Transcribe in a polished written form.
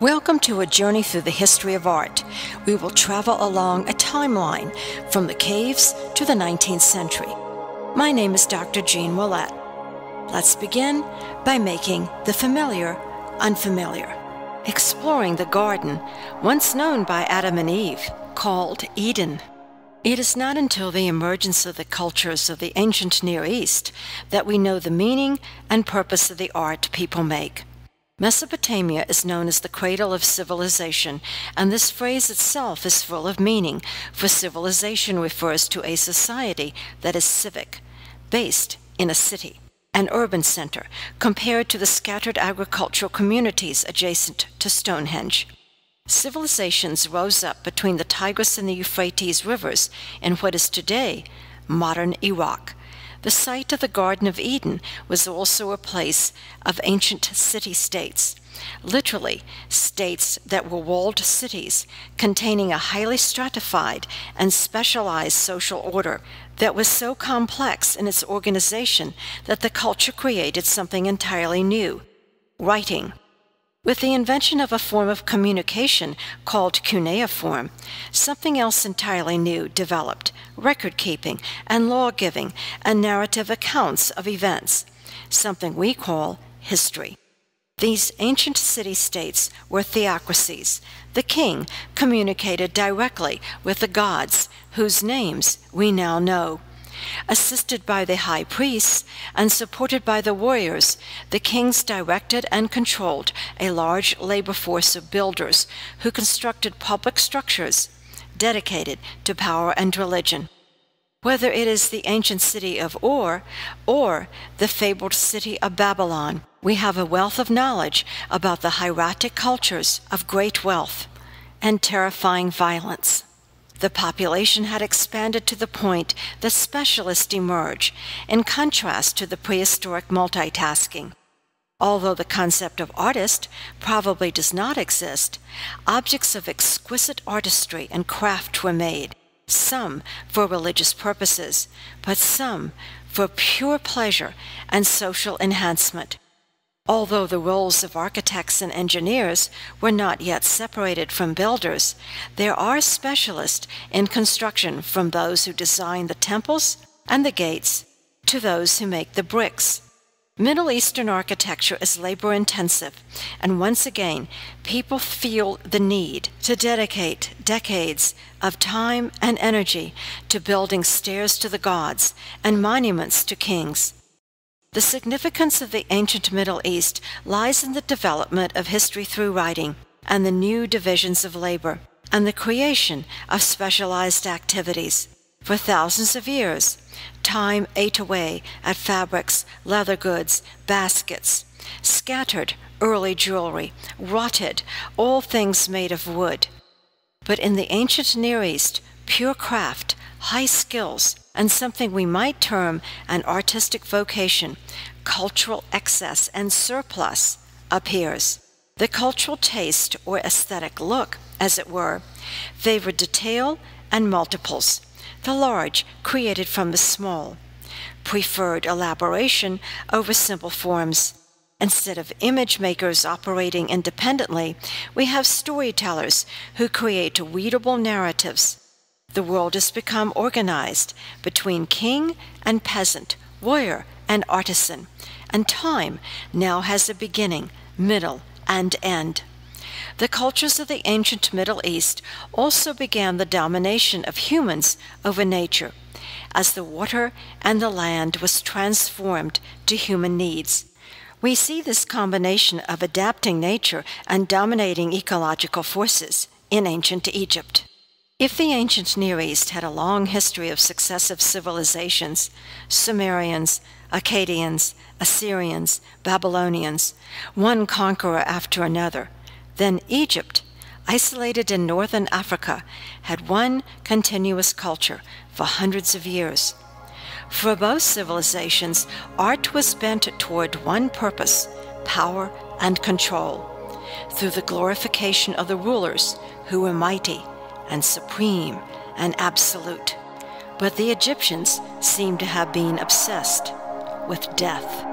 Welcome to a journey through the history of art. We will travel along a timeline from the caves to the 19th century. My name is Dr. Jeanne Willette. Let's begin by making the familiar unfamiliar. Exploring the garden, once known by Adam and Eve, called Eden. It is not until the emergence of the cultures of the ancient Near East that we know the meaning and purpose of the art people make. Mesopotamia is known as the cradle of civilization, and this phrase itself is full of meaning, for civilization refers to a society that is civic, based in a city, an urban center, compared to the scattered agricultural communities adjacent to Stonehenge. Civilizations rose up between the Tigris and the Euphrates Rivers in what is today modern Iraq. The site of the Garden of Eden was also a place of ancient city-states, literally states that were walled cities containing a highly stratified and specialized social order that was so complex in its organization that the culture created something entirely new: writing. With the invention of a form of communication called cuneiform, something else entirely new developed: record-keeping and law-giving and narrative accounts of events, something we call history. These ancient city-states were theocracies. The king communicated directly with the gods, whose names we now know. Assisted by the high priests and supported by the warriors, the kings directed and controlled a large labor force of builders who constructed public structures dedicated to power and religion. Whether it is the ancient city of Ur or the fabled city of Babylon, we have a wealth of knowledge about the hieratic cultures of great wealth and terrifying violence. The population had expanded to the point that specialists emerge, in contrast to the prehistoric multitasking. Although the concept of artist probably does not exist, objects of exquisite artistry and craft were made, some for religious purposes, but some for pure pleasure and social enhancement. Although the roles of architects and engineers were not yet separated from builders, there are specialists in construction, from those who design the temples and the gates to those who make the bricks. Middle Eastern architecture is labor-intensive, and once again, people feel the need to dedicate decades of time and energy to building stairs to the gods and monuments to kings. The significance of the ancient Middle East lies in the development of history through writing, and the new divisions of labor, and the creation of specialized activities. For thousands of years, time ate away at fabrics, leather goods, baskets, scattered early jewelry, rotted all things made of wood. But in the ancient Near East, pure craft, high skills, and something we might term an artistic vocation, cultural excess and surplus, appears. The cultural taste, or aesthetic look, as it were, favored detail and multiples, the large created from the small, preferred elaboration over simple forms. Instead of image makers operating independently, we have storytellers who create readable narratives. The world has become organized between king and peasant, warrior and artisan, and time now has a beginning, middle, and end. The cultures of the ancient Middle East also began the domination of humans over nature, as the water and the land was transformed to human needs. We see this combination of adapting nature and dominating ecological forces in ancient Egypt. If the ancient Near East had a long history of successive civilizations, Sumerians, Akkadians, Assyrians, Babylonians, one conqueror after another, then Egypt, isolated in northern Africa, had one continuous culture for hundreds of years. For both civilizations, art was bent toward one purpose: power and control, through the glorification of the rulers who were mighty and supreme and absolute. But the Egyptians seem to have been obsessed with death.